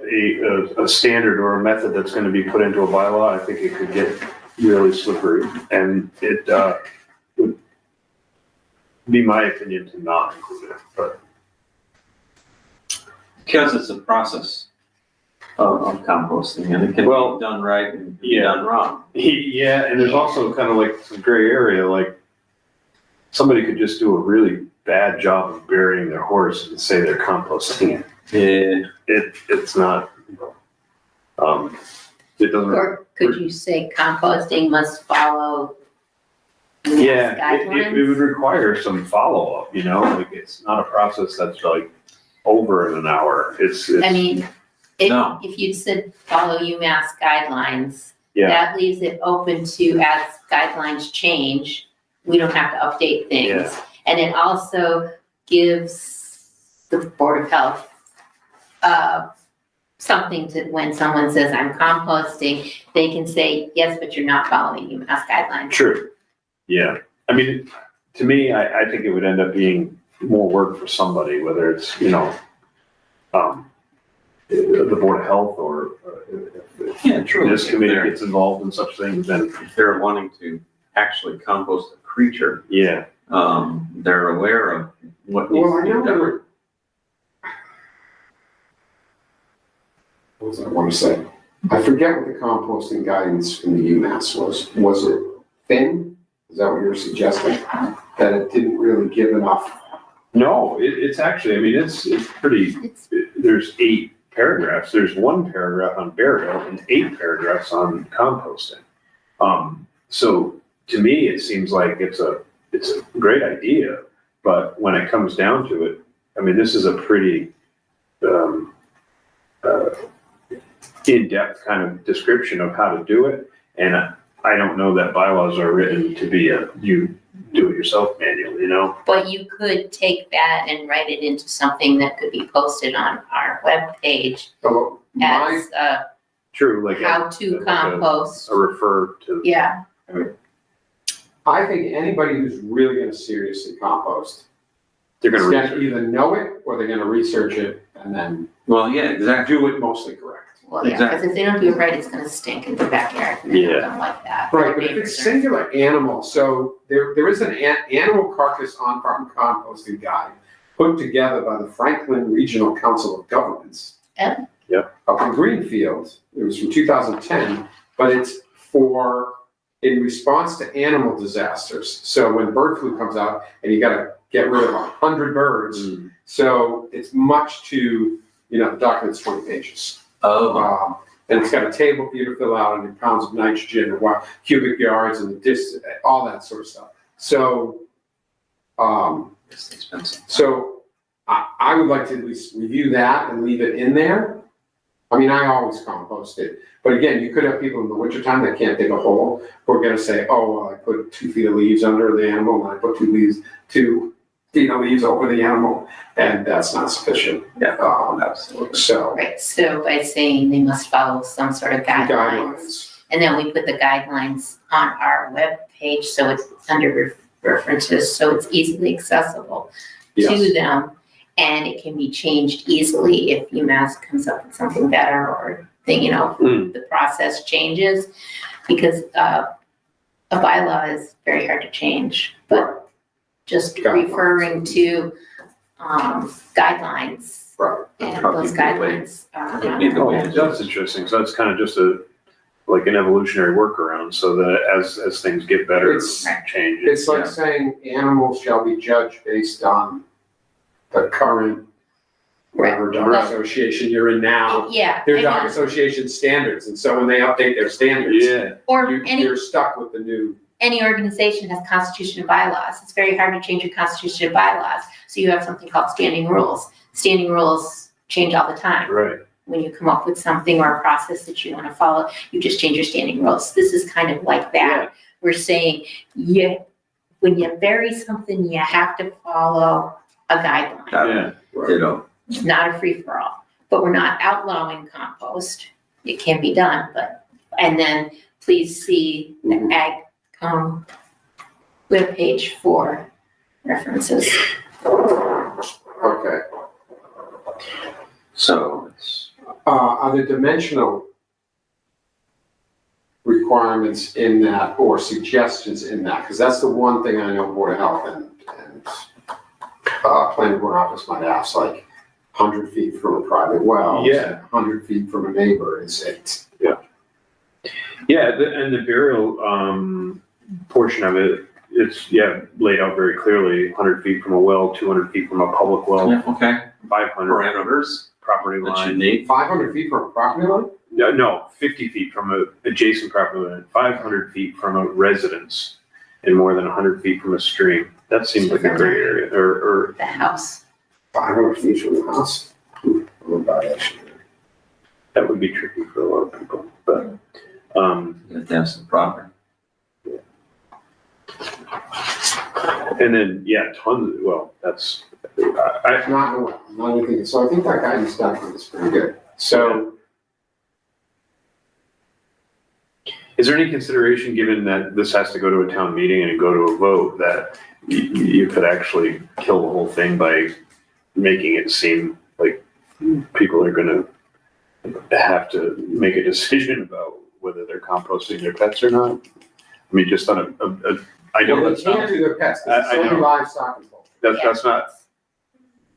Speaker 6: a standard or a method that's going to be put into a bylaw, I think it could get really slippery, and it would be my opinion to not include it, but.
Speaker 3: Because it's a process of composting, and it can
Speaker 6: Well,
Speaker 3: be done right and be
Speaker 6: yeah.
Speaker 3: done wrong.
Speaker 6: Yeah, and there's also kind of like some gray area, like somebody could just do a really bad job of burying their horse and say they're composting it.
Speaker 3: Yeah.
Speaker 6: It's not, it doesn't.
Speaker 2: Or could you say composting must follow
Speaker 6: Yeah, it would
Speaker 2: guidelines?
Speaker 6: require some follow-up, like it's not a process that's like over in an hour. It's
Speaker 2: I mean,
Speaker 3: No.
Speaker 2: if you said follow UMass guidelines,
Speaker 6: Yeah.
Speaker 2: that leaves it open to, as guidelines change, we don't have to update things.
Speaker 6: Yeah.
Speaker 2: And it also gives the Board of Health something to, when someone says, I'm composting, they can say, yes, but you're not following UMass guidelines.
Speaker 6: True. Yeah. I mean, to me, I think it would end up being more work for somebody, whether it's, the Board of Health or if
Speaker 3: Yeah, true.
Speaker 6: this committee
Speaker 3: If
Speaker 6: gets involved in such things, then
Speaker 3: they're wanting to actually compost a creature,
Speaker 6: yeah.
Speaker 3: they're aware of what needs
Speaker 1: Well,
Speaker 3: to
Speaker 1: I
Speaker 3: be
Speaker 1: know
Speaker 3: done.
Speaker 1: what was I want to say? I forget what the composting guidance from the UMass was. Was it thin? Is that what you're suggesting? That it didn't really give enough?
Speaker 6: No, it's actually, I mean, it's pretty, there's 8 paragraphs. There's 1 paragraph on burial and 8 paragraphs on composting. So to me, it seems like it's a great idea, but when it comes down to it, I mean, this is a pretty, in-depth kind of description of how to do it. And I don't know that bylaws are written to be you do it yourself manual,
Speaker 2: But you could take that and write it into something that could be posted on our webpage
Speaker 1: So my,
Speaker 2: as a
Speaker 6: True, like
Speaker 2: how to compost.
Speaker 6: a refer to.
Speaker 2: Yeah,
Speaker 1: I think anybody who's really going to seriously compost
Speaker 6: They're
Speaker 1: is
Speaker 6: gonna
Speaker 1: going to
Speaker 6: research.
Speaker 1: either know it or they're going to research it and then
Speaker 3: Well, yeah, exactly.
Speaker 1: do it mostly correct.
Speaker 2: well, yeah, because if they don't do it right, it's gonna stink in the backyard. and they
Speaker 6: Yeah.
Speaker 2: don't like that.
Speaker 1: Right, but if it's singular animal, so there is an animal carcass on-farm composting guide put together by the Franklin Regional Council of Governments.
Speaker 2: Yeah.
Speaker 6: Yep.
Speaker 1: Up in Greenfield, it was from 2010, but it's in response to animal disasters. So when bird flu comes out and you gotta get rid of 100 birds, so it's much to, the document's 20 pages.
Speaker 3: Oh,
Speaker 1: And it's got a table for you to fill out and pounds of nitrogen and what cubic yards and the distance, all that sort of stuff. So,
Speaker 3: it's expensive.
Speaker 1: I would like to at least review that and leave it in there. I mean, I always compost it, but again, you could have people in the wintertime that can't dig a hole, who are gonna say, oh, well, I put 2 feet of leaves under the animal, and I put 2 feet of leaves over the animal, and that's not sufficient.
Speaker 3: Yeah,
Speaker 1: Um,
Speaker 3: absolutely.
Speaker 1: so,
Speaker 2: Right, so by saying they must follow some sort of guidelines,
Speaker 1: guidelines,
Speaker 2: and then we put the guidelines on our webpage, so it's under references, so it's easily accessible
Speaker 1: yes,
Speaker 2: to them. And it can be changed easily if UMass comes up with something better or the process changes. Because a bylaw is very hard to change, but just
Speaker 1: Guidelines.
Speaker 2: referring to guidelines,
Speaker 1: right,
Speaker 2: and those guidelines are
Speaker 3: Be the way
Speaker 6: Oh,
Speaker 3: to do
Speaker 6: that's
Speaker 3: it.
Speaker 6: interesting. So that's kind of just like an evolutionary workaround, so that as things get better,
Speaker 1: It's-
Speaker 6: change.
Speaker 1: it's like
Speaker 3: Yeah.
Speaker 1: saying animals shall be judged based on the current, whatever dog
Speaker 2: Right.
Speaker 1: association you're in now,
Speaker 2: yeah.
Speaker 1: their
Speaker 2: I
Speaker 1: dog
Speaker 2: know.
Speaker 1: association standards, and so when they update their standards,
Speaker 6: Yeah,
Speaker 2: Or any
Speaker 1: you're stuck with the new,
Speaker 2: organization has constitution and bylaws. It's very hard to change your constitution and bylaws. So you have something called standing rules. Standing rules change all the time.
Speaker 6: right.
Speaker 2: When you come up with something or a process that you want to follow, you just change your standing rules. This is kind of like that. We're saying, when you vary something, you have to follow a guideline.
Speaker 6: Yeah.
Speaker 3: Ditto.
Speaker 2: It's not a free-for-all, but we're not outlawing compost. It can be done, and then please see the AgCom webpage for references.
Speaker 1: okay.
Speaker 3: So it's,
Speaker 1: Are there dimensional requirements in that or suggestions in that? Because that's the one thing I know Board of Health and Planning Board Office might ask, like 100 feet from a private well.
Speaker 6: Yeah.
Speaker 1: 100 feet from a neighbor, is it?
Speaker 6: Yeah, and the burial portion of it, it's laid out very clearly. 100 feet from a well, 200 feet from a public well,
Speaker 3: yeah, okay,
Speaker 6: 500
Speaker 3: parameters
Speaker 6: property
Speaker 3: that you
Speaker 6: line.
Speaker 3: need.
Speaker 1: 500 feet from a property line?
Speaker 6: No, 50 feet from a adjacent property line, 500 feet from a residence, and more than 100 feet from a stream. That seems like a gray area, or
Speaker 2: The house.
Speaker 1: 500 feet from the house? I'm about actually.
Speaker 6: that would be tricky for a lot of people, but,
Speaker 3: You have to have some proper.
Speaker 6: and then, tons, well, that's,
Speaker 1: Not, not anything, so I think that guidance document is pretty good. So,
Speaker 6: is there any consideration, given that this has to go to a town meeting and go to a vote, that you could actually kill the whole thing by making it seem like people are gonna have to make a decision about whether they're composting their pets or not? I mean, just on I know
Speaker 1: well, they
Speaker 6: that's not,
Speaker 1: can't do their pets,
Speaker 6: I
Speaker 1: it's only
Speaker 6: know.
Speaker 1: livestock and poultry.
Speaker 6: that's not,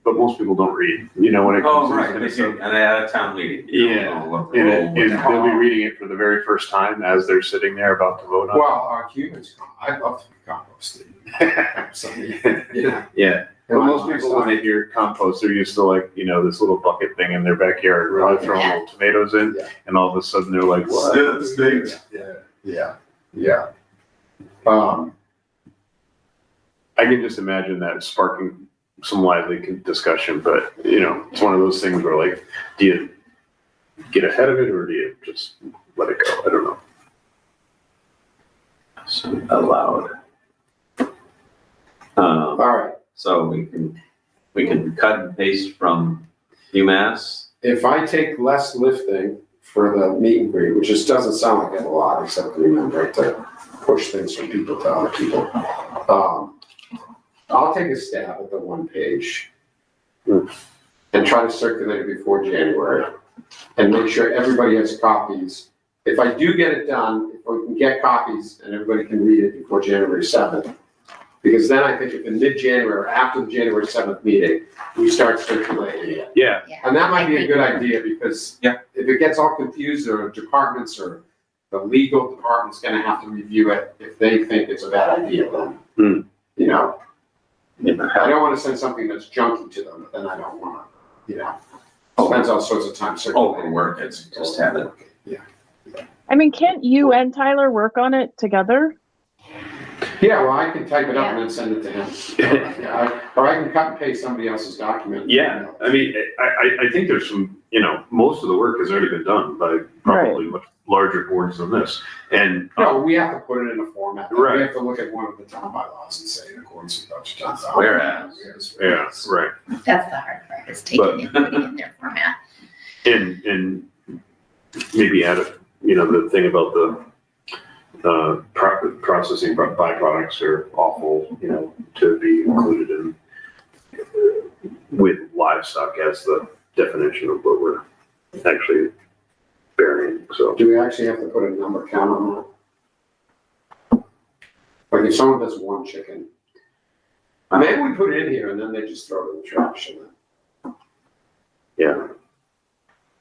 Speaker 6: but most people don't read, when it
Speaker 3: Oh,
Speaker 6: comes to
Speaker 3: right,
Speaker 6: this
Speaker 3: they
Speaker 6: kind of
Speaker 3: do,
Speaker 6: stuff.
Speaker 3: and they had a town meeting.
Speaker 6: Yeah. And they'll be reading it for the very first time as they're sitting there about to vote on
Speaker 1: Well, our humans, I love to be composted. So, yeah.
Speaker 6: it. But most people, when they hear compost, they're used to like, this little bucket thing in their backyard, where they're throwing little tomatoes in,
Speaker 1: Yeah.
Speaker 6: and all of a sudden they're like, what?
Speaker 1: Yeah.
Speaker 6: I can just imagine that sparking some lively discussion, but, it's one of those things where like, do you get ahead of it or do you just let it go? I don't know.
Speaker 3: So allowed.
Speaker 1: All right,
Speaker 3: So we can cut and paste from UMass.
Speaker 1: if I take less lifting for the meet and greet, which just doesn't sound like a lot, except remember to push things from people to other people. I'll take a stab at the one page and try to circulate it before January and make sure everybody has copies. If I do get it done, if we can get copies and everybody can read it before January 7th, because then I think if in mid-January, after the January 7th meeting, we start circulating it.
Speaker 6: Yeah,
Speaker 1: And that might be a good idea because
Speaker 3: Yeah.
Speaker 1: if it gets all confused or departments or the legal department's gonna have to review it if they think it's a bad idea then. I don't wanna send something that's junky to them, but then I don't wanna, spends all sorts of time circulating.
Speaker 3: Overwork it, just have it.
Speaker 1: Yeah.
Speaker 7: I mean, can't you and Tyler work on it together?
Speaker 1: Yeah, well, I can type it up and then send it to him. Yeah, or I can cut and paste somebody else's document.
Speaker 6: Yeah, I mean, I think there's some, most of the work has already been done by probably much larger boards than this. And,
Speaker 1: No, we have to put it in a format.
Speaker 6: Right.
Speaker 1: We have to look at one of the town bylaws and say in accordance with Belchertown.
Speaker 3: Whereas.
Speaker 6: yeah, right.
Speaker 2: That's the hard part, is taking it, putting it in their format.
Speaker 6: And maybe add, the thing about the, processing byproducts are awful, to be included in with livestock as the definition of what we're actually burying, so.
Speaker 1: Do we actually have to put a number count on that? Like if someone does one chicken, maybe we put it in here and then they just throw it in the trash and then.
Speaker 6: Yeah.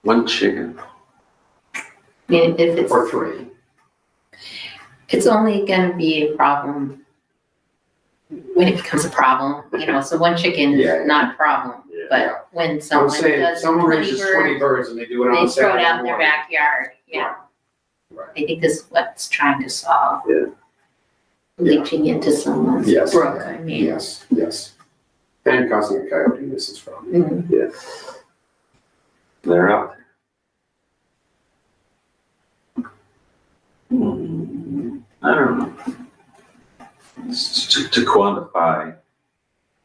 Speaker 3: One chicken.
Speaker 2: I mean, if it's,
Speaker 1: Or three.
Speaker 2: it's only gonna be a problem when it becomes a problem, so one chicken
Speaker 1: Yeah.
Speaker 2: is not a problem.
Speaker 6: Yeah.
Speaker 2: But when
Speaker 1: I'm
Speaker 2: someone
Speaker 1: saying, if
Speaker 2: does
Speaker 1: someone
Speaker 2: 20
Speaker 1: raises 20
Speaker 2: birds,
Speaker 1: birds and they do it on
Speaker 2: they
Speaker 1: a
Speaker 2: throw it
Speaker 1: Saturday
Speaker 2: out in their
Speaker 1: morning.
Speaker 2: backyard,
Speaker 1: Right.
Speaker 2: I think this is what's trying to solve.
Speaker 6: Yeah.
Speaker 2: Leaching into someone's
Speaker 1: Yes.
Speaker 2: brook, I mean.
Speaker 1: Yes, yes. And causing a coyote nuisance problem.
Speaker 2: Mhm.
Speaker 3: They're out there. I don't know. To quantify,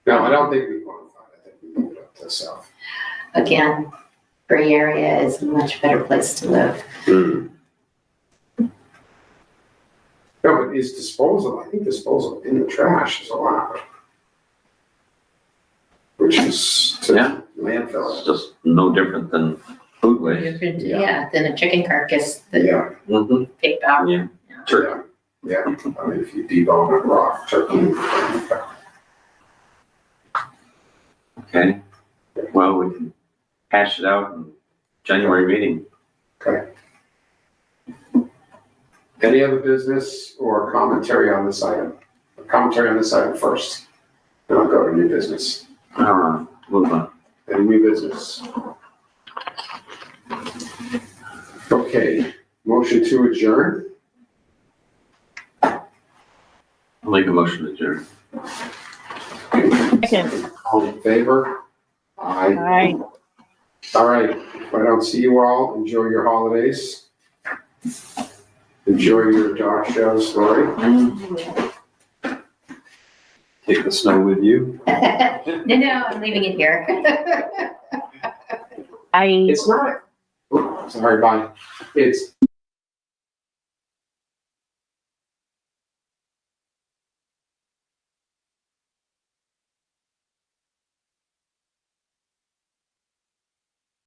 Speaker 1: No, I don't think we quantified. I think we moved it up to south.
Speaker 2: Again, gray area is a much better place to live.
Speaker 6: Mm.
Speaker 1: No, but is disposal, I think disposal in the trash is allowed. Which is to
Speaker 3: Yeah.
Speaker 1: landfill.
Speaker 3: it's just no different than food waste.
Speaker 2: Different,
Speaker 1: Yeah.
Speaker 2: than a chicken carcass that
Speaker 1: Yeah,
Speaker 3: Mm-hmm.
Speaker 2: picked out.
Speaker 3: Yeah. Turkey.
Speaker 1: yeah. I mean, if you debone a raw turkey.
Speaker 3: Okay. Well, we can hash it out in January meeting.
Speaker 1: Okay. Any other business or commentary on this item? Commentary on this item first, then I'll go to new business.
Speaker 3: All right, move on.
Speaker 1: Any new business? Okay, motion to adjourn?
Speaker 3: I'll make a motion to adjourn.
Speaker 7: Second.
Speaker 1: All in favor? Aye.
Speaker 7: Aye.
Speaker 1: All right, if I don't see you all, enjoy your holidays. Enjoy your dog shows, Lori.
Speaker 6: Take the snow with you.
Speaker 2: No, I'm leaving it here.
Speaker 7: I
Speaker 1: It's not, oops, sorry, bye. It's